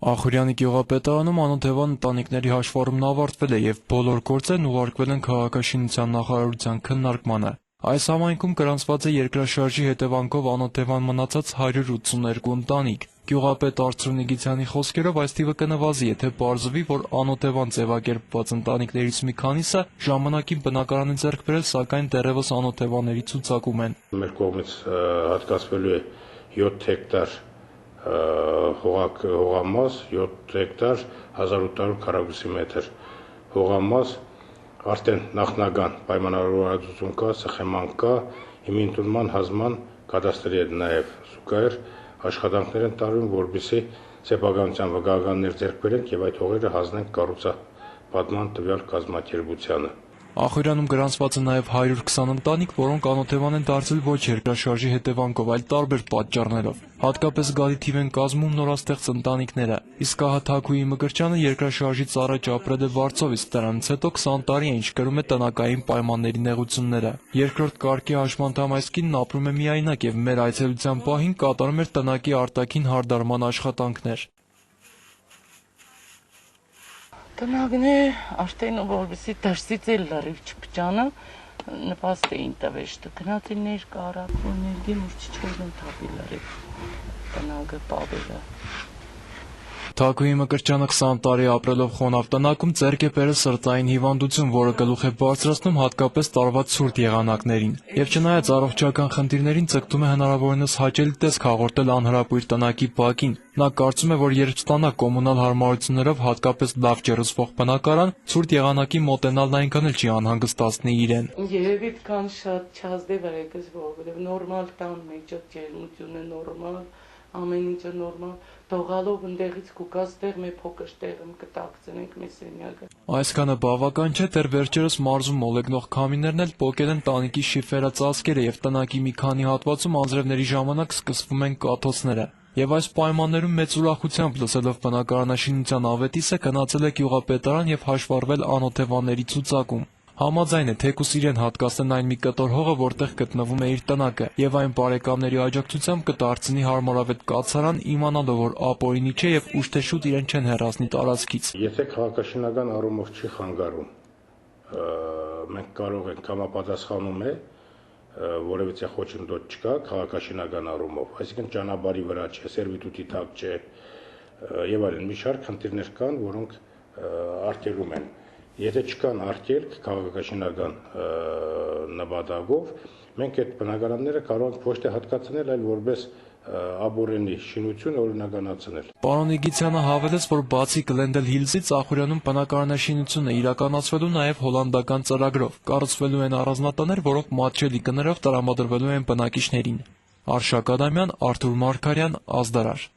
Ախուրյանի գյուղապետարանում անօթևան ընտանիքների հաշվառումն ավարտվել է եւ բոլոր գործերն ուղարկվել են քաղաքաշինության նախարարության քննարկմանը։ Այս համայնքում գրանցված է երկրաշարժի հետևանքով անօթևան մնացած 182 ընտանիք։ Գյուղապետ Արծրու Նիգիցյանի խոսքերով այս թիվը կնվազի, եթե պարզվի, որ անօթևան ձևակերպված ընտանիքներից մի քանիսը ժամանակին բնակարան են ձեռք բերել, սակայն դեռևս անօթևանների ցուցակում են։ Մեր կողմից հատկացվելու է 7 հեկտար հողամաս, 7 հեկտար 1800 քառակուսի մետր հողամաս, արդեն նախնական պայմանավորվածություն կա, սխեման կա, հիմնադրման հազման կադաստրի հետ նաև զուգահեռ աշխատանքներ են տարվում, որպեսզի սեփականության վկայականներ ձեռք բերենք եւ այդ հողերը հանձնենք կառուցապատման տվյալ կազմակերպությանը։ Ախուրյանում գրանցված է նաև 120 ընտանիք, որոնք անօթևան են դարձել ոչ երկրաշարժի հետևանքով, այլ տարբեր պատճառներով։ Հատկապես զգալի թիվ են կազմում նորաստեղծ ընտանիքները։ Իսկ ահա Թաքուի Մկրտչյանը երկրաշարժից առաջ ապրել է Վարձով, իսկ դրանից հետո 20 տարի է, ինչ կրում է տնակային պայմանների նեղությունները։ Երկրորդ կարգի հաշմանդամ այս կինն ապրում է միայնակ եւ մեր այցելության պահին կատարում էր տնակի արտաքին հարդարման աշխատանքներ։ Տնագնե արդեն որպեսի դրսից էլ լրիվ չպճանը նպաստ էին տվել, что գնացիներ կարակուներ գեմուրչիչորն թափի լրիվ տնագը պավելը։ Թաքուի Մկրտչյանը 20 տարի ապրելով խոնավ տնակում ձեռք է բերել սրտային հիվանդություն, որը գլուխ է բարձրացնում հատկապես տարվա ցուրտ եղանակներին։ Եվ չնայած առողջական խնդիրներին ձգտում է հնարավորինս հաճելի տեսք հաղորդել անհրապույր տնակի բակին։ Նա կարծում է, որ երբ ստանա կոմունալ հարմարություններով հատկապես լավ ջերուցվող բնակարան, ցուրտ եղանակի մոտենալն այնքան էլ չի անհանգստացնի իրեն։ Երևի կան շատ չազդև եկես, որովհետև նորմալ տան մեջ ջերմությունը նորմալ, ամեն ինչը նորմալ, թողալով ընդեղից կուկած տեղ մի փոքր տեղում կտակցնենք մեր սենյակը։ Այսքանը բավական չէ, դեռ վերջերս մարզում մոլեգնող քամիներն էլ պոկել են տանիքի շիֆերածածկերը եւ տնակի մի քանի հատվածում անձրևների ժամանակ սկսվում են կաթոցները։ Եվ այս պայմաններում մեծ ուրախությամբ լսելով բնակարանաշինության ավետիսը գնացել է գյուղապետարան եւ հաշվառվել անօթևանների ցուցակում։ Համաձայն է, թեկուս իրեն հատկացնեն այն մի կտոր հողը, որտեղ գտնվում է իր տնակը, եւ այն բարեկամների աջակցությամբ կդարձնի հարմարավետ կացարան, իմանալով, որ ապօրինի չէ եւ ուշ թե շուտ իրեն չեն հեռացնի տարածքից։ Եթե քաղաքաշինական առումով չի խանգարում, մենք կարող ենք համապատասխանում է, որևիցե խոչընդոտ չկա քաղաքաշինական առումով, այսինքն ճանապարհի վրա չէ, սերվիտուտի տակ չէ եւ այլն, մի շարք խնդիրներ կան, որոնք արգելում են։ Եթե չկան արգելք քաղաքաշինական նպատակով, մենք այդ բնակարանները կարող ենք ոչ թե հատկացնել, այլ որպես ապօրինի շինություն օրինականացնել։ Պարոն Նիգիցյանը հավելեց, որ բացի Գլենդել Հիլզից Ախուրյանում բնակարանաշինություն է իրականացվելու նաև հոլանդական ծրագրով։ Կառուցվելու են առանձնատներ, որոնք մատչելի գներով տրամադրվելու են բնակիչներին։ Արշակ Ադամյան, Արթուր Մարգարյան, Ազդարար։